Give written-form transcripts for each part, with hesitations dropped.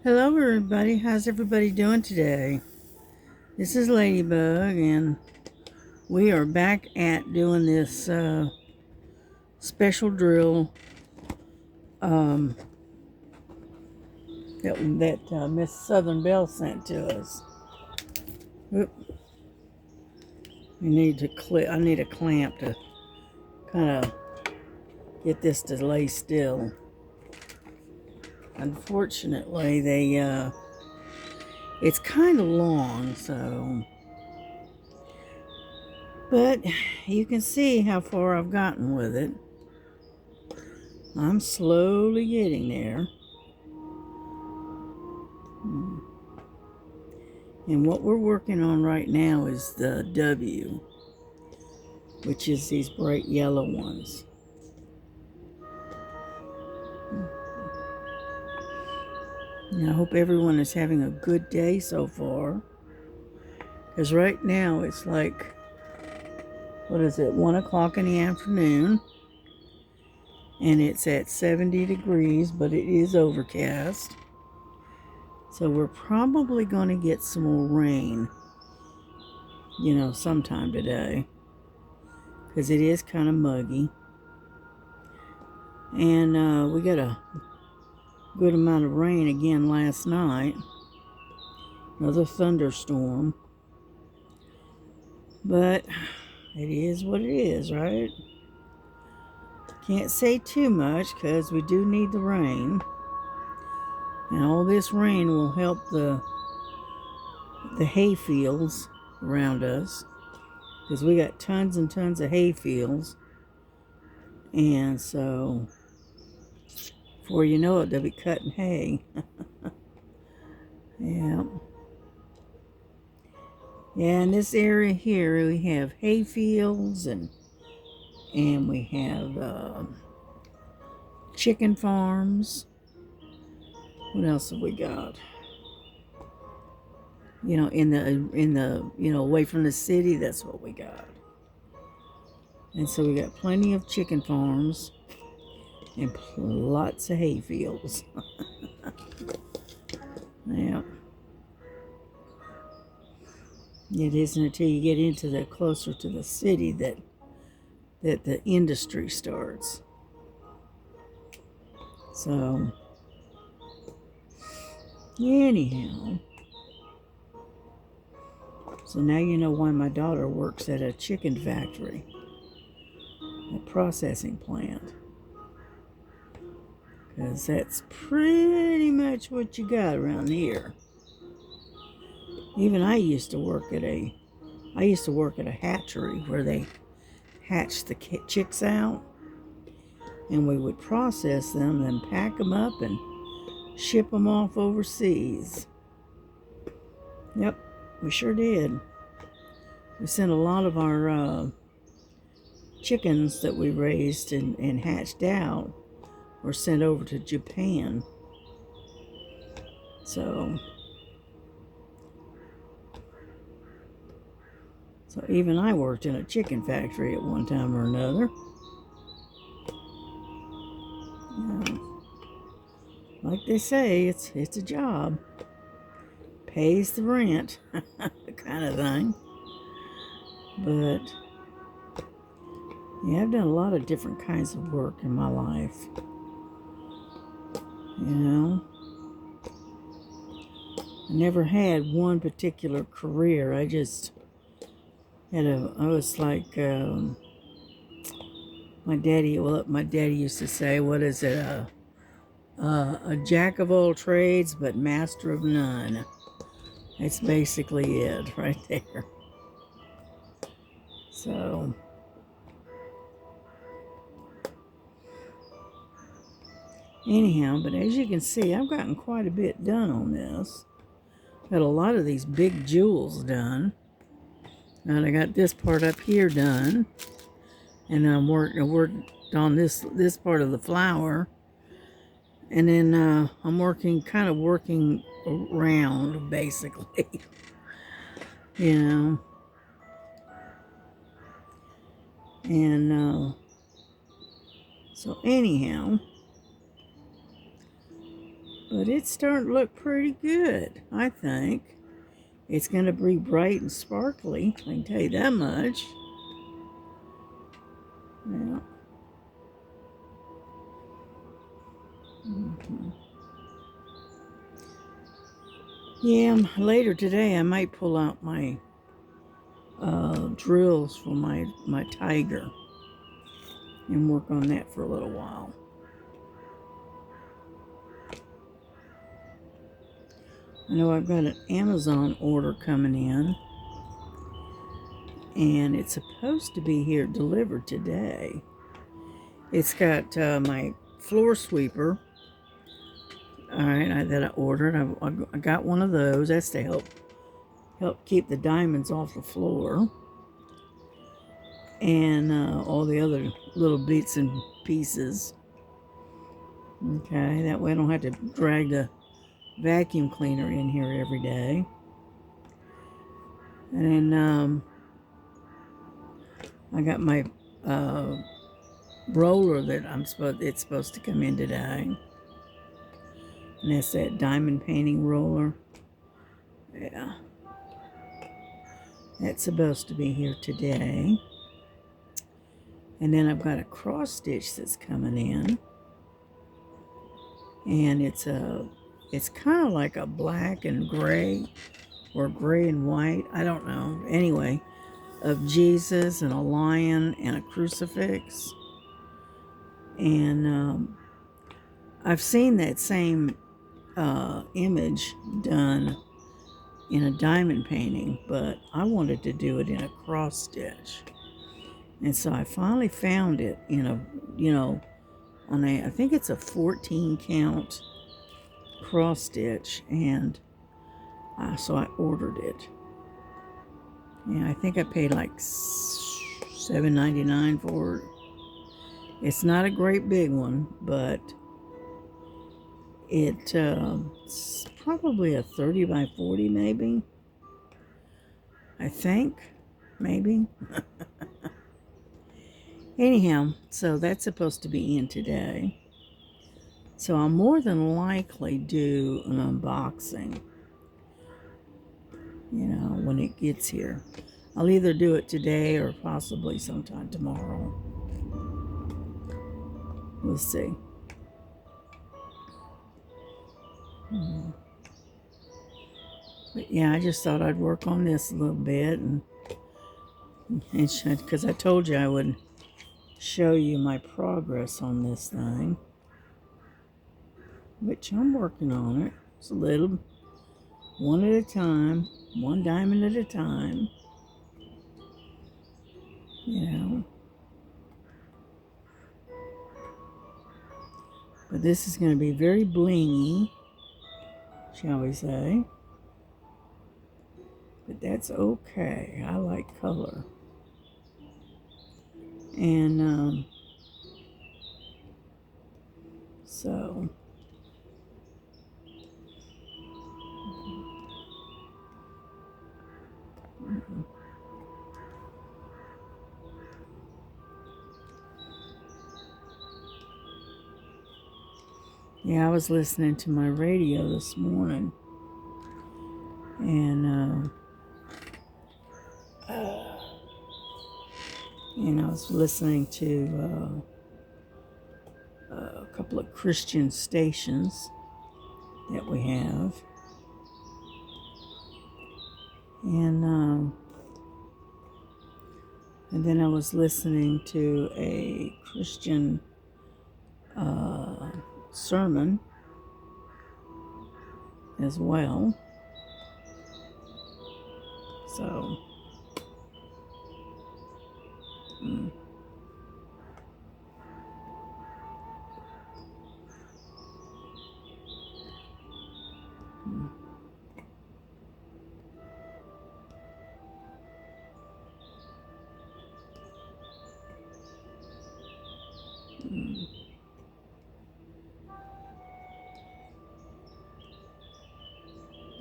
Hello everybody, how's everybody doing today? This is Ladybug and we are back at doing this special drill that Miss Southern Belle sent to us. Oop. I need a clamp to kind of get this to lay still. Unfortunately, it's kind of long, but you can see how far I've gotten with it. I'm slowly getting there. And what we're working on right now is the W, which is these bright yellow ones. And I hope everyone is having a good day so far. Because right now it's like, 1 o'clock in the afternoon. And it's at 70 degrees, but it is overcast. So we're probably going to get some more rain, sometime today. Because it is kind of muggy. And we got a good amount of rain again last night. Another thunderstorm. But it is what it is, right? Can't say too much because we do need the rain. And all this rain will help the hay fields around us. Because we got tons and tons of hay fields. And so, before you know it, they'll be cutting hay. Yeah. Yeah, in this area here, we have hay fields and we have chicken farms. What else have we got? In the away from the city, that's what we got. And so we got plenty of chicken farms and lots of hay fields. Yeah. It isn't until you get into the closer to the city that the industry starts. So, anyhow. So now you know why my daughter works at a chicken factory, a processing plant. Because that's pretty much what you got around here. Even I used to work at a hatchery where they hatched the chicks out. And we would process them and pack them up and ship them off overseas. Yep, we sure did. We sent a lot of our chickens that we raised and hatched out were sent over to Japan. So even I worked in a chicken factory at one time or another. Like they say, it's a job. Pays the rent, kind of thing. But yeah, I've done a lot of different kinds of work in my life. I never had one particular career. I just I was like, my daddy used to say, what is it? A jack of all trades, but master of none. That's basically it right there. So, anyhow, but as you can see, I've gotten quite a bit done on this. Got a lot of these big jewels done. And I got this part up here done. And I worked on this part of the flower. And then I'm working around, basically. And so anyhow, But it's starting to look pretty good, I think. It's going to be bright and sparkly, I can tell you that much. Yeah. Yeah, later today I might pull out my drills for my tiger and work on that for a little while. I know I've got an Amazon order coming in, and it's supposed to be here delivered today. It's got my floor sweeper, all right, that I ordered. I got one of those. That's to help keep the diamonds off the floor, and all the other little bits and pieces. Okay, that way I don't have to drag the vacuum cleaner in here every day. And then I got my roller that it's supposed to come in today. And that's that diamond painting roller. Yeah. That's supposed to be here today. And then I've got a cross stitch that's coming in. And it's kind of like a black and gray, or gray and white, I don't know. Anyway, of Jesus and a lion and a crucifix. And I've seen that same image done in a diamond painting, but I wanted to do it in a cross stitch. And so I finally found it in a, I think it's a 14 count cross stitch, and so I ordered it. And I think I paid like $7.99 for it. It's not a great big one, but it's probably a 30 by 40 maybe. I think, maybe. Anyhow, so that's supposed to be in today. So I'll more than likely do an unboxing, when it gets here. I'll either do it today or possibly sometime tomorrow. We'll see. But yeah, I just thought I'd work on this a little bit, and because I told you I would show you my progress on this thing, which I'm working on it. It's a little, one at a time, one diamond at a time. But this is going to be very blingy, shall we say. But that's okay. I like color. And so yeah, I was listening to my radio this morning, and I was listening to a couple of Christian stations that we have, and then I was listening to a Christian sermon as well. So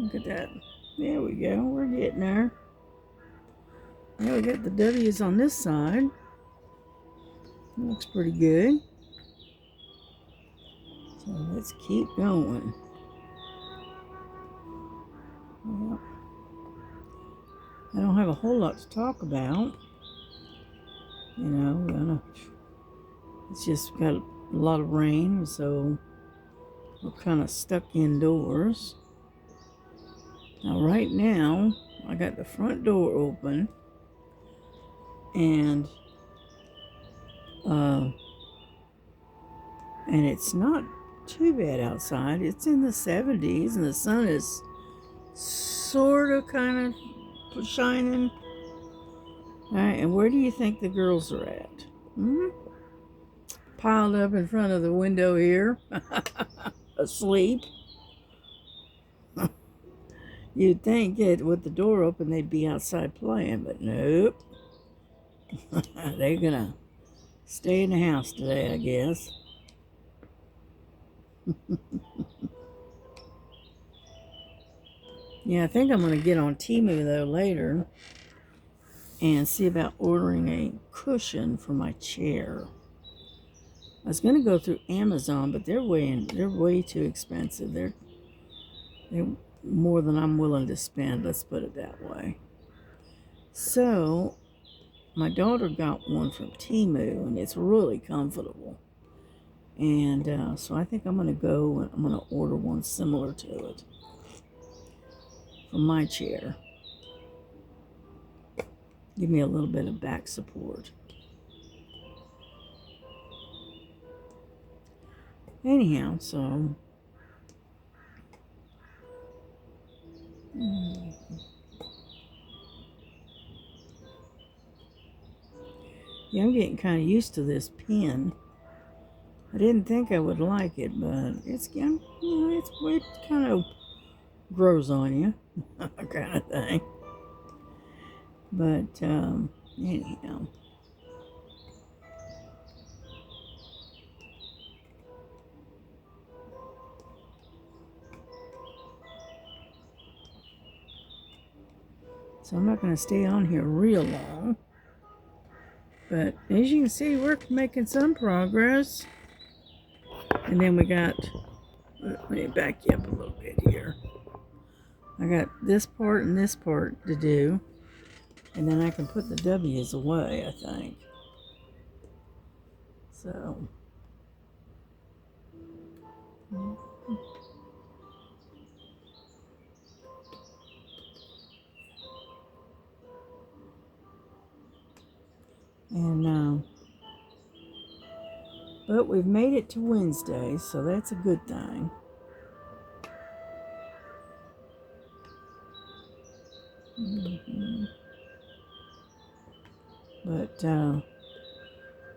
look at that. There we go. We're getting there. Now we got the W's on this side. Looks pretty good. So let's keep going. Well, I don't have a whole lot to talk about. You know, it's just got a lot of rain, so we're kind of stuck indoors. Now, right now, I got the front door open, and it's not too bad outside. It's in the 70s, and the sun is sort of kind of shining. All right, and where do you think the girls are at? Piled up in front of the window here, asleep. You'd think that with the door open they'd be outside playing, but nope. They're gonna stay in the house today, I guess. Yeah, I think I'm gonna get on Temu though later and see about ordering a cushion for my chair. I was gonna go through Amazon, but they're way too expensive. They're more than I'm willing to spend. Let's put it that way. So my daughter got one from Temu, and it's really comfortable. And so I think I'm gonna go and I'm gonna order one similar to it for my chair. Give me a little bit of back support. Anyhow, so yeah, I'm getting kind of used to this pen. I didn't think I would like it, but it's, you know, it kind of grows on you, kind of thing. But anyhow. So I'm not going to stay on here real long. But as you can see, we're making some progress. And then we got, let me back you up a little bit here. I got this part and this part to do. And then I can put the W's away, I think. So. And, but we've made it to Wednesday, so that's a good thing. But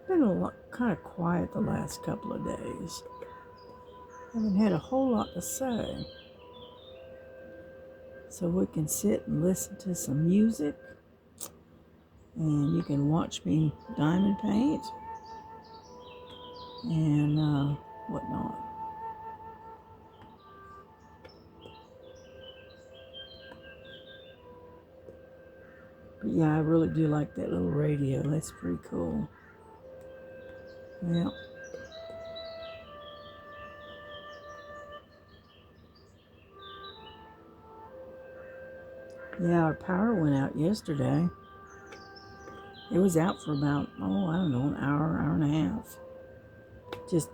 been a lot, kind of quiet the last couple of days. Haven't had a whole lot to say. So we can sit and listen to some music, and you can watch me diamond paint and whatnot. But yeah, I really do like that little radio. That's pretty cool. Yeah. Yeah, our power went out yesterday. It was out for about, I don't know, an hour, hour and a half. Just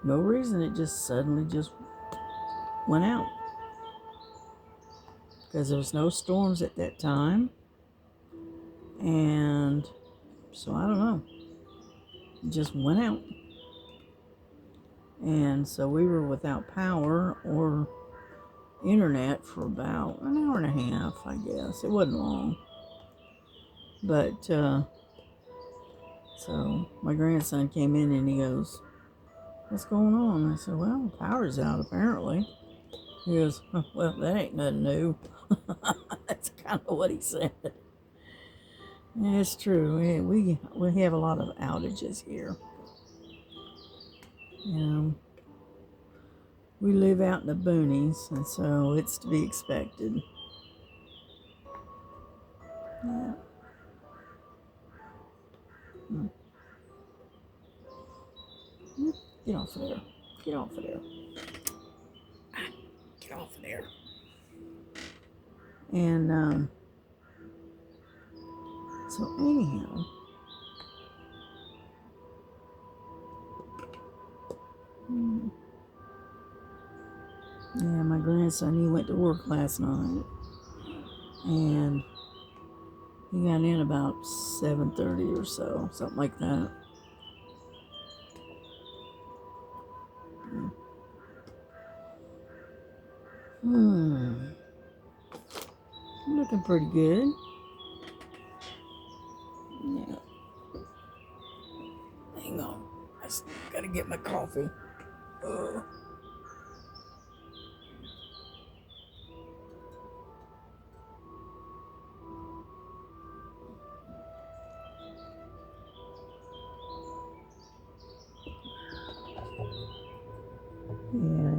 no reason. It just suddenly just went out. Because there was no storms at that time. And so I don't know. It just went out. And so we were without power or internet for about an hour and a half, I guess. It wasn't long. But so my grandson came in and he goes, "What's going on?" I said, "Well, the power's out apparently." He goes, "Well, that ain't nothing new." That's kind of what he said. Yeah, it's true. We have a lot of outages here. You know, we live out in the boonies, and so it's to be expected. Yeah. Get off of there. Get off of there. Get off of there. And so anyhow, yeah, my grandson, he went to work last night, and he got in about 7:30 or so, something like that. Looking pretty good. Yeah. Hang on. I gotta get my coffee. Ugh.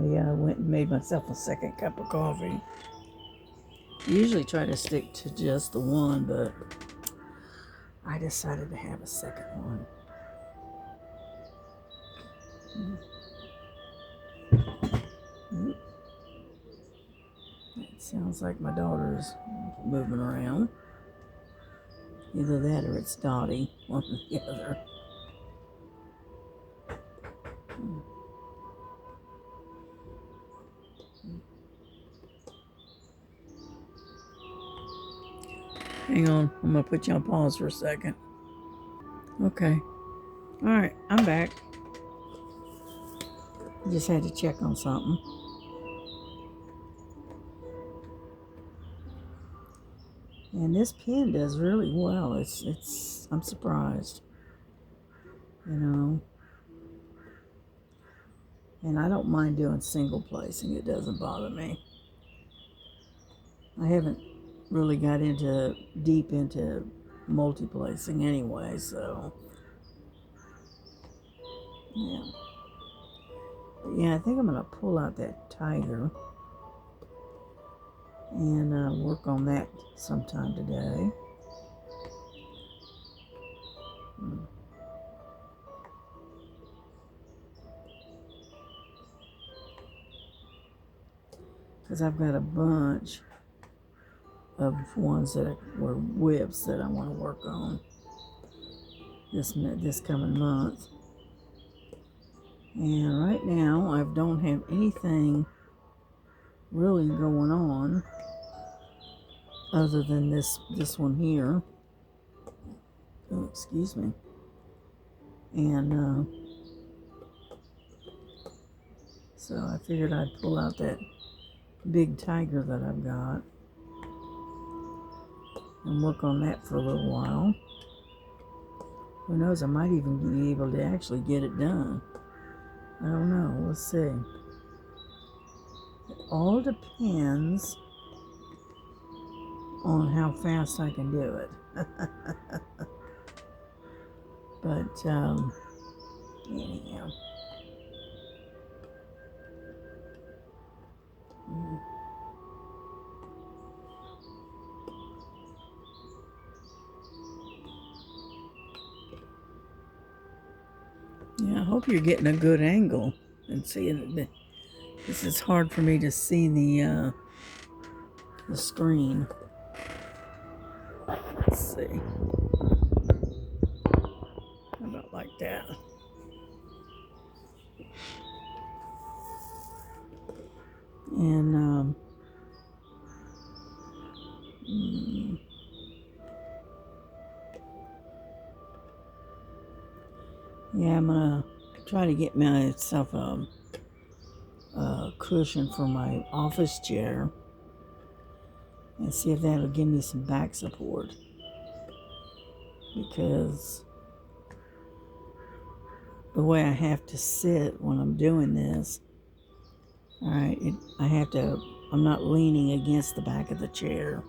Yeah, I went and made myself a second cup of coffee. Usually try to stick to just the one, but I decided to have a second one. It sounds like my daughter's moving around. Either that or it's Dottie, one or the other. Hang on, I'm gonna put you on pause for a second. Okay. All right, I'm back. Just had to check on something. And this pen does really well. I'm surprised, you know. And I don't mind doing single placing. It doesn't bother me. I haven't really got deep into multi-placing anyway, so yeah. But yeah, I think I'm gonna pull out that tiger and work on that sometime today. Because I've got a bunch of ones that were whips that I want to work on this coming month. And right now, I don't have anything really going on other than this one here. Oh, excuse me. And so I figured I'd pull out that big tiger that I've got and work on that for a little while. Who knows, I might even be able to actually get it done. I don't know, we'll see. It all depends on how fast I can do it. But anyhow. Yeah, I hope you're getting a good angle and seeing it. This is hard for me to see the screen. Let's see. How about like that? And yeah, I'm gonna try to get myself a cushion for my office chair and see if that'll give me some back support, because the way I have to sit when I'm doing this, all right, I'm not leaning against the back of the chair,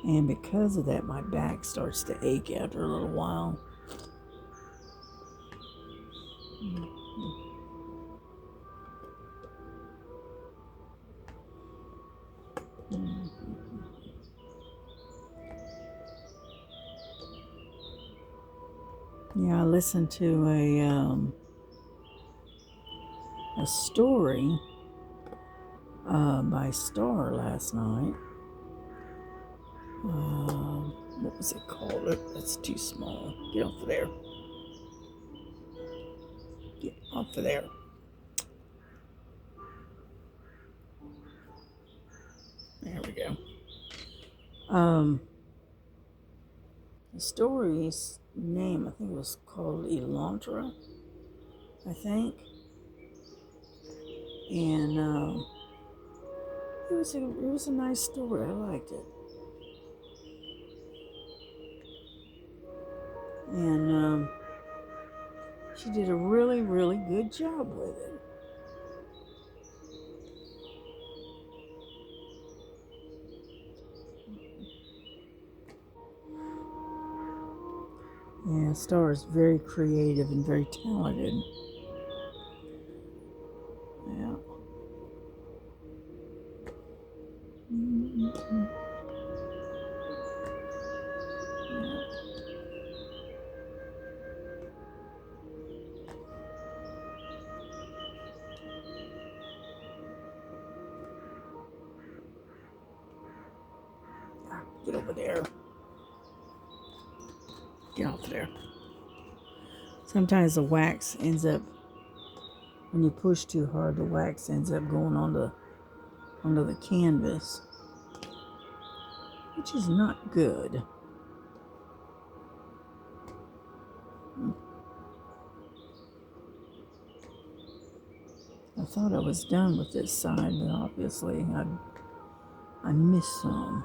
and because of that my back starts to ache after a little while. Yeah, I listened to a story by Star last night. What was it called? That's too small. Get off of there. Get off of there. There we go. The story's name, I think it was called Elantra, I think. And it was a nice story. I liked it. And she did a really, really good job with it. Yeah, Star is very creative and very talented. Yeah. Mm-hmm. Yeah. Get over there. Get off there. Sometimes the wax ends up, when you push too hard, the wax ends up going onto the canvas, which is not good. I thought I was done with this side, but obviously I missed some.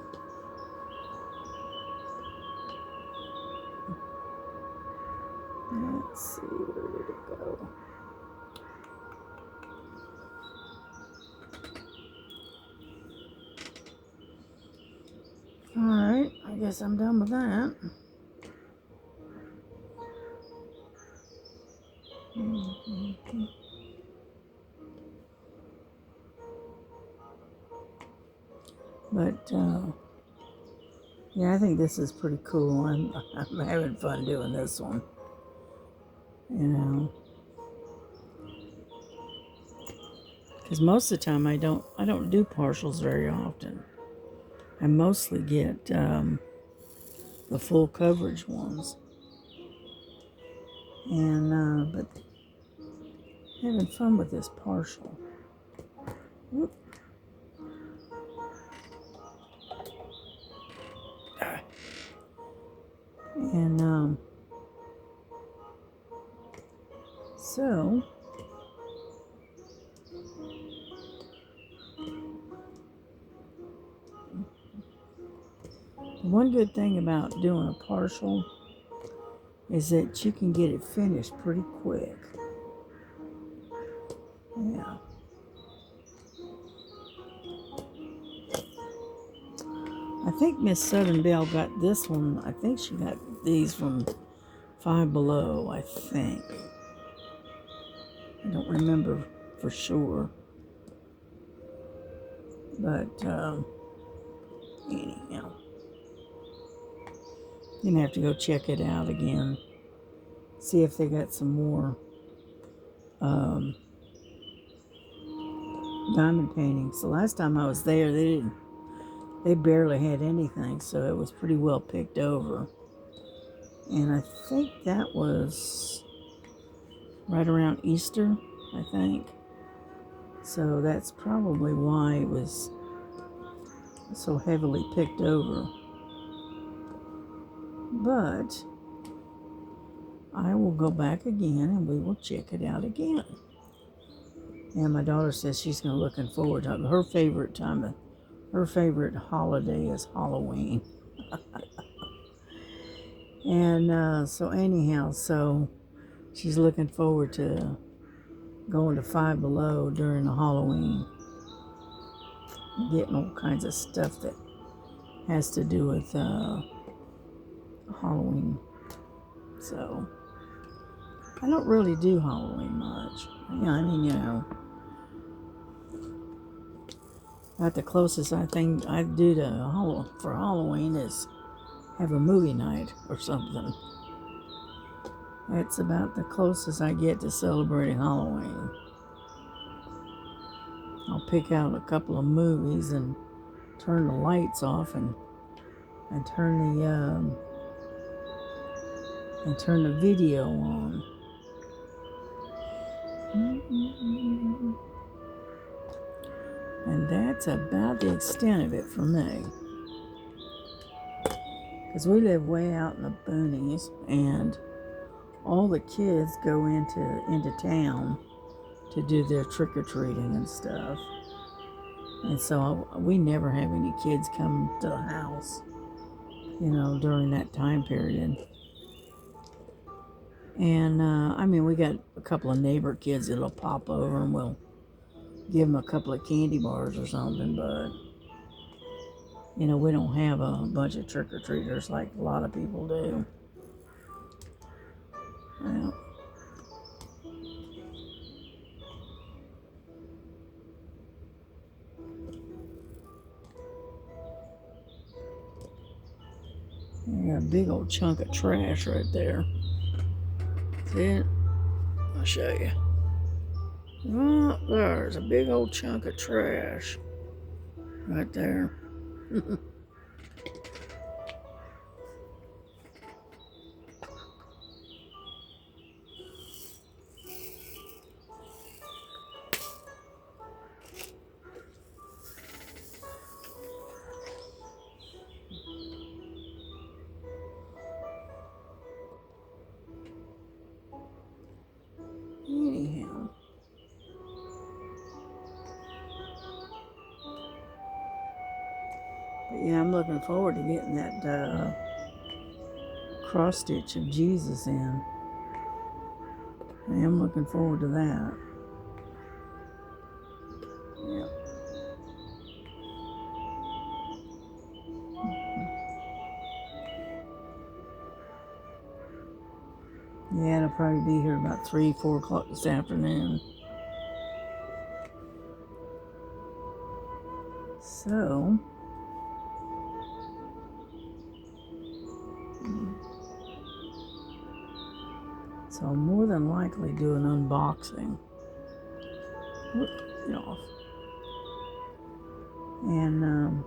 Let's see, where did it go? Alright, I guess I'm done with that. Mm-hmm. But, yeah, I think this is pretty cool. I'm having fun doing this one. You know. Because most of the time I don't do partials very often. I mostly get the full coverage ones. And, but having fun with this partial. Whoop. And, so, one good thing about doing a partial is that you can get it finished pretty quick. Yeah. I think Miss Southern Belle got this one. I think she got these from Five Below, I think. I don't remember for sure. But, anyhow. You're going to have to go check it out again. See if they got some more diamond paintings. The last time I was there, they barely had anything, so it was pretty well picked over. And I think that was right around Easter, I think. So that's probably why it was so heavily picked over. But I will go back again and we will check it out again. And my daughter says she's looking forward to it. Her favorite holiday is Halloween. And so anyhow, so she's looking forward to going to Five Below during the Halloween, getting all kinds of stuff that has to do with Halloween. So I don't really do Halloween much. Yeah, I mean, about the closest I think I do to for Halloween is have a movie night or something. That's about the closest I get to celebrating Halloween. I'll pick out a couple of movies and turn the lights off and turn the video on. And that's about the extent of it for me. Because we live way out in the boonies, and all the kids go into town to do their trick-or-treating and stuff. And so we never have any kids come to the house, during that time period. And, we got a couple of neighbor kids that'll pop over and we'll give them a couple of candy bars or something, but, we don't have a bunch of trick-or-treaters like a lot of people do. Well, I got a big old chunk of trash right there. See it? I'll show you. Oh, there's a big old chunk of trash right there. Anyhow. But yeah, I'm looking forward to getting that cross stitch of Jesus in. I am looking forward to that. Yeah. Yeah, it'll probably be here about 3-4 o'clock this afternoon. So, I'll more than likely do an unboxing. Get off. And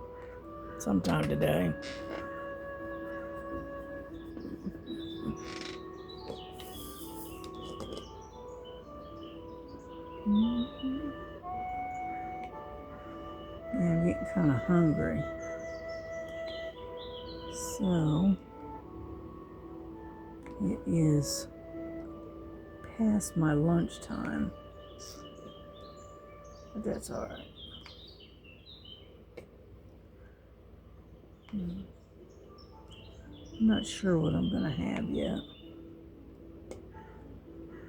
sometime today. Yeah, I'm getting kind of hungry. So, it is past my lunchtime. But that's all right. I'm not sure what I'm going to have yet.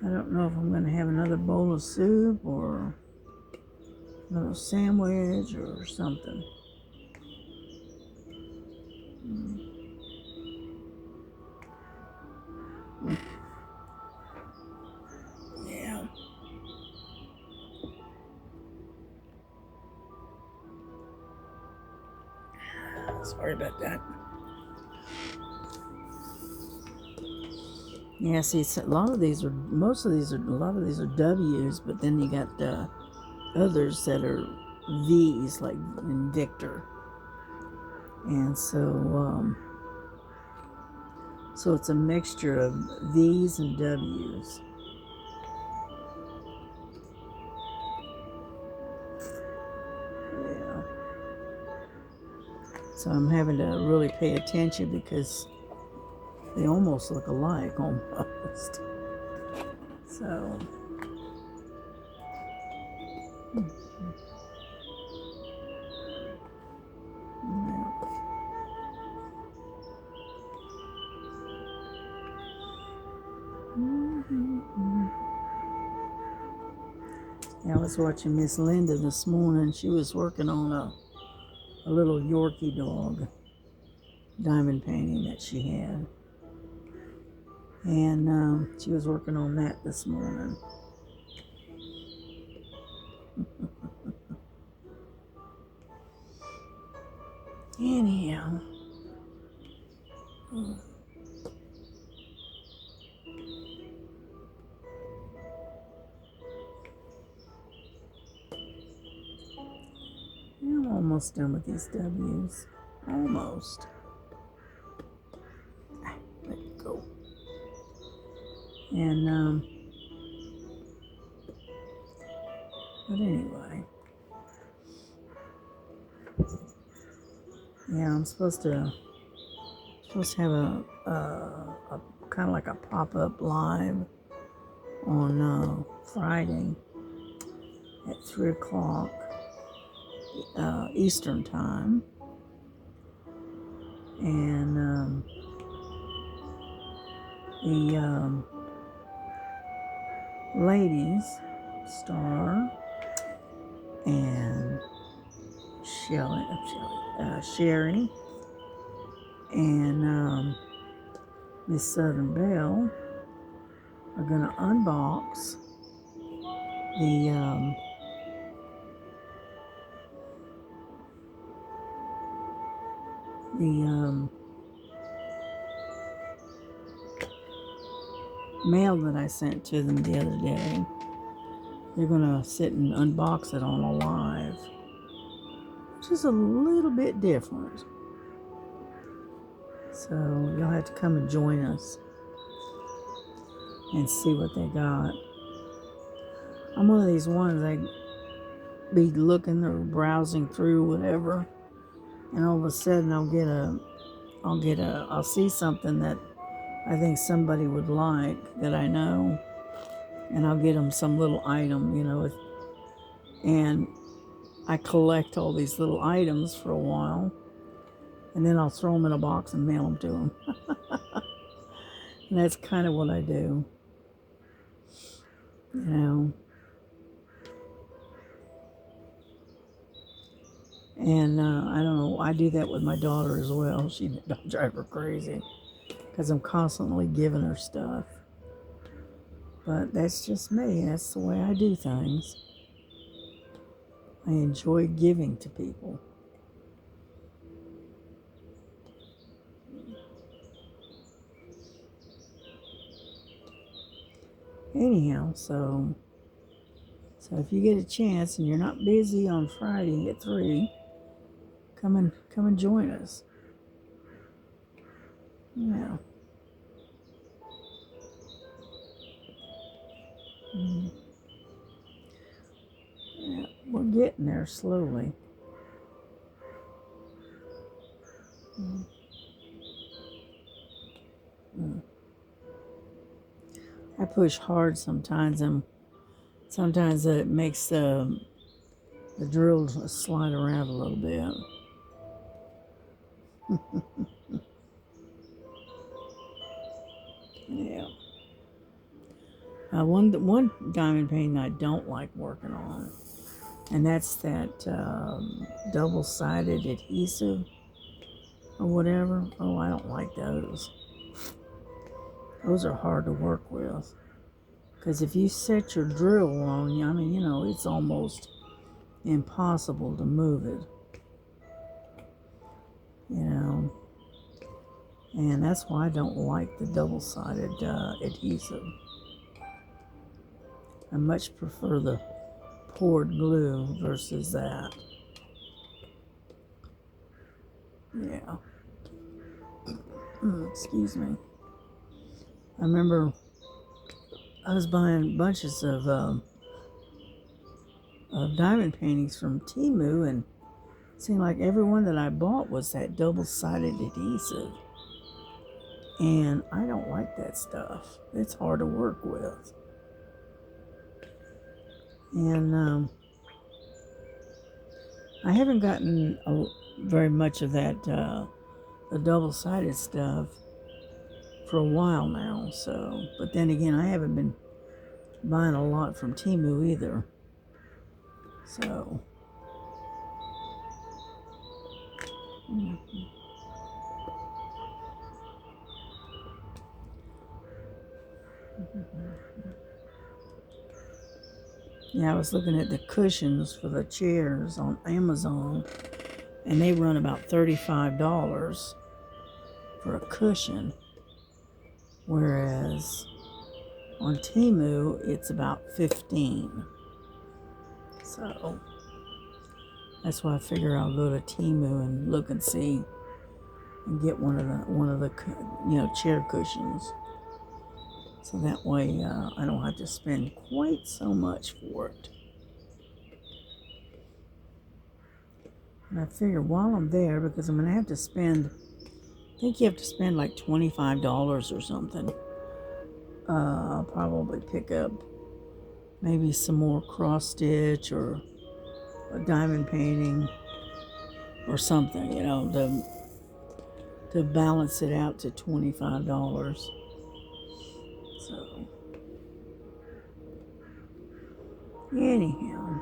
I don't know if I'm going to have another bowl of soup or another sandwich or something. Yeah. Sorry about that. Yeah, see, a lot of these are W's, but then you got others that are V's, like in Victor. And so it's a mixture of V's and W's. Yeah. So I'm having to really pay attention because they almost look alike, almost. So. I was watching Miss Linda this morning. She was working on a little Yorkie dog diamond painting that she had. And she was working on that this morning. Anyhow. almost done with these W's. Almost. Let it go. And, but anyway. Yeah, I'm supposed to have a kind of like a pop-up live on Friday at 3 o'clock Eastern time. And the ladies, Star and Sherry and Miss Southern Belle are going to unbox the mail that I sent to them the other day. They're going to sit and unbox it on a live, which is a little bit different. So you'll have to come and join us and see what they got. I'm one of these ones, I be looking or browsing through whatever, and all of a sudden I'll see something that I think somebody would like that I know, and I'll get them some little item, and I collect all these little items for a while, and then I'll throw them in a box and mail them to them. And that's kind of what I do, And I don't know, I do that with my daughter as well. Don't drive her crazy because I'm constantly giving her stuff. But that's just me. That's the way I do things. I enjoy giving to people. Anyhow, so if you get a chance and you're not busy on Friday at 3, come and join us. Yeah. Yeah, we're getting there slowly. I push hard sometimes, and sometimes it makes the drill slide around a little bit. Yeah. One diamond painting I don't like working on, and that's that double-sided adhesive or whatever. Oh, I don't like those. Those are hard to work with, because if you set your drill wrong, it's almost impossible to move it. And that's why I don't like the double-sided adhesive. I much prefer the poured glue versus that. Yeah. Excuse me. I remember I was buying bunches of diamond paintings from Temu, and it seemed like every one that I bought was that double-sided adhesive. And I don't like that stuff. It's hard to work with. And I haven't gotten very much of that, the double-sided stuff for a while now. So, but then again, I haven't been buying a lot from Temu either. So, yeah, I was looking at the cushions for the chairs on Amazon, and they run about $35 for a cushion, whereas on Temu it's about $15. So That's why I figure I'll go to Temu and look and see and get one of the chair cushions. So that way I don't have to spend quite so much for it. And I figure while I'm there, because I'm going to have to spend, I think you have to spend like $25 or something. I'll probably pick up maybe some more cross stitch or a diamond painting or something, to balance it out to $25. So, anyhow.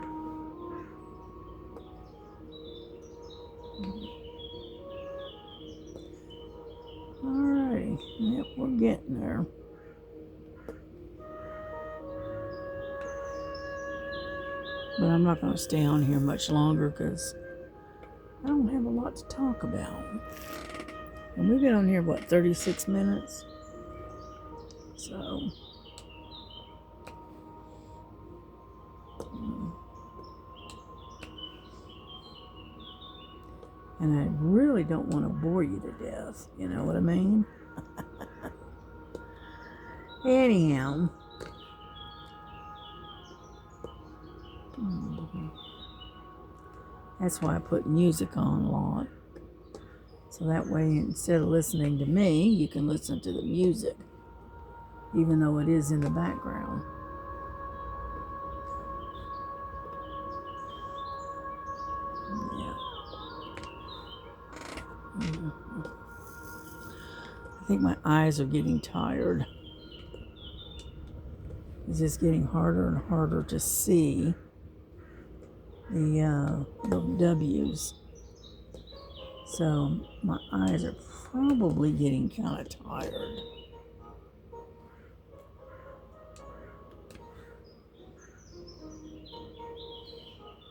Alrighty, yep, we're getting there. But I'm not going to stay on here much longer because I don't have a lot to talk about. And we've been on here, 36 minutes? So, and I really don't want to bore you to death, you know what I mean? Anyhow. That's why I put music on a lot. So that way, instead of listening to me, you can listen to the music, even though it is in the background. Yeah. I think my eyes are getting tired. It's just getting harder and harder to see the W's. So my eyes are probably getting kind of tired.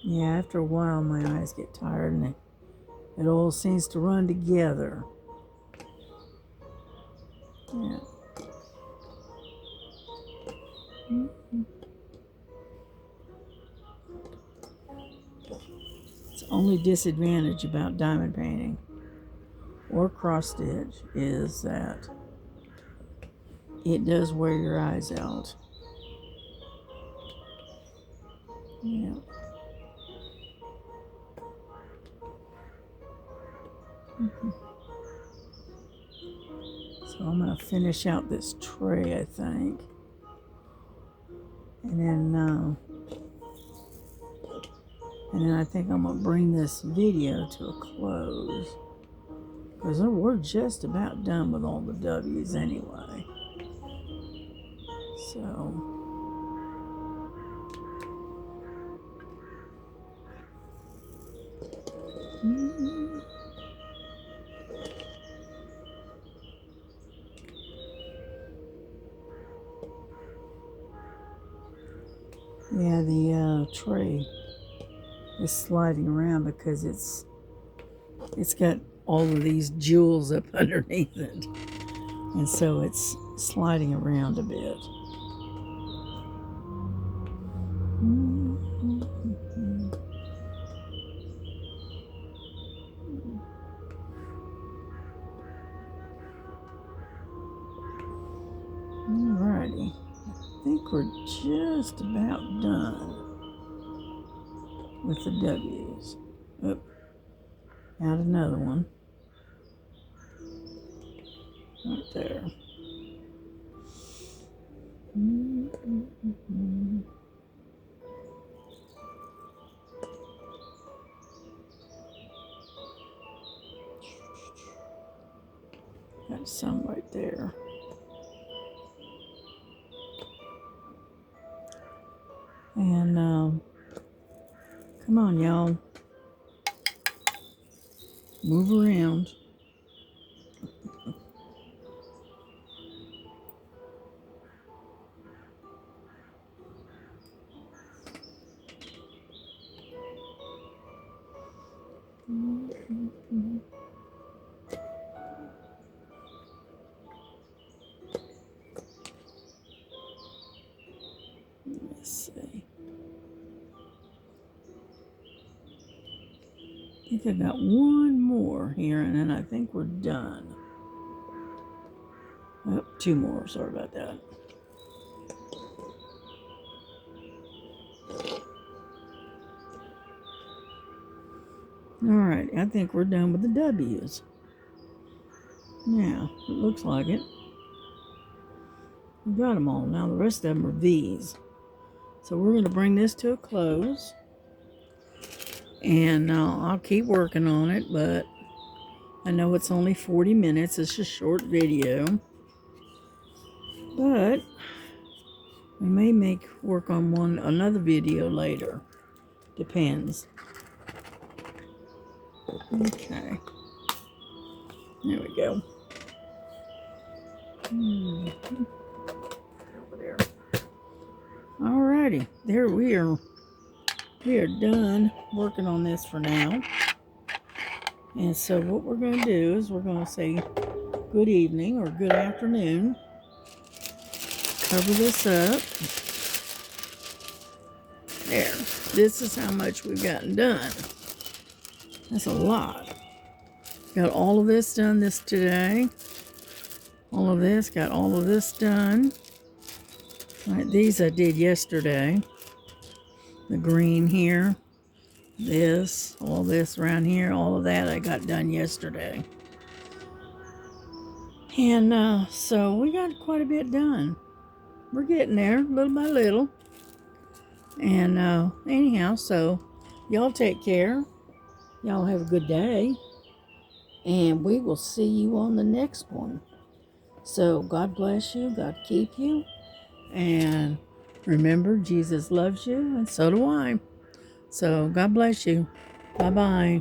Yeah, after a while my eyes get tired and it all seems to run together. Yeah. It's the only disadvantage about diamond painting or cross stitch is that it does wear your eyes out. Yeah. So I'm going to finish out this tray, I think. And then I think I'm going to bring this video to a close. Because we're just about done with all the W's anyway. So... yeah, the tray is sliding around because it's got all of these jewels up underneath it. And so it's sliding around a bit. Alrighty. I think we're just about done with the W's. Oh, out another one. Right there. Got some right there. And come on, y'all. Move around. Let's see. think I got one more here, and then I think we're done. Oh, two more. Sorry about that. All right, I think we're done with the W's. Yeah, it looks like it. We got them all. Now the rest of them are V's. So we're going to bring this to a close. And I'll keep working on it, but I know it's only 40 minutes. It's a short video. But we may work on another video later. Depends. Okay. There we go. Over there. Alrighty. There we are. We are done working on this for now. And so what we're going to do is we're going to say good evening or good afternoon. Cover this up. There. This is how much we've gotten done. That's a lot. Got all of this done today. All of this. Got all of this done. All right, these I did yesterday. The green here. This. All this around here. All of that I got done yesterday. And so we got quite a bit done. We're getting there little by little. And anyhow, so y'all take care. Y'all have a good day. And we will see you on the next one. So God bless you. God keep you. And remember, Jesus loves you. And so do I. So God bless you. Bye-bye.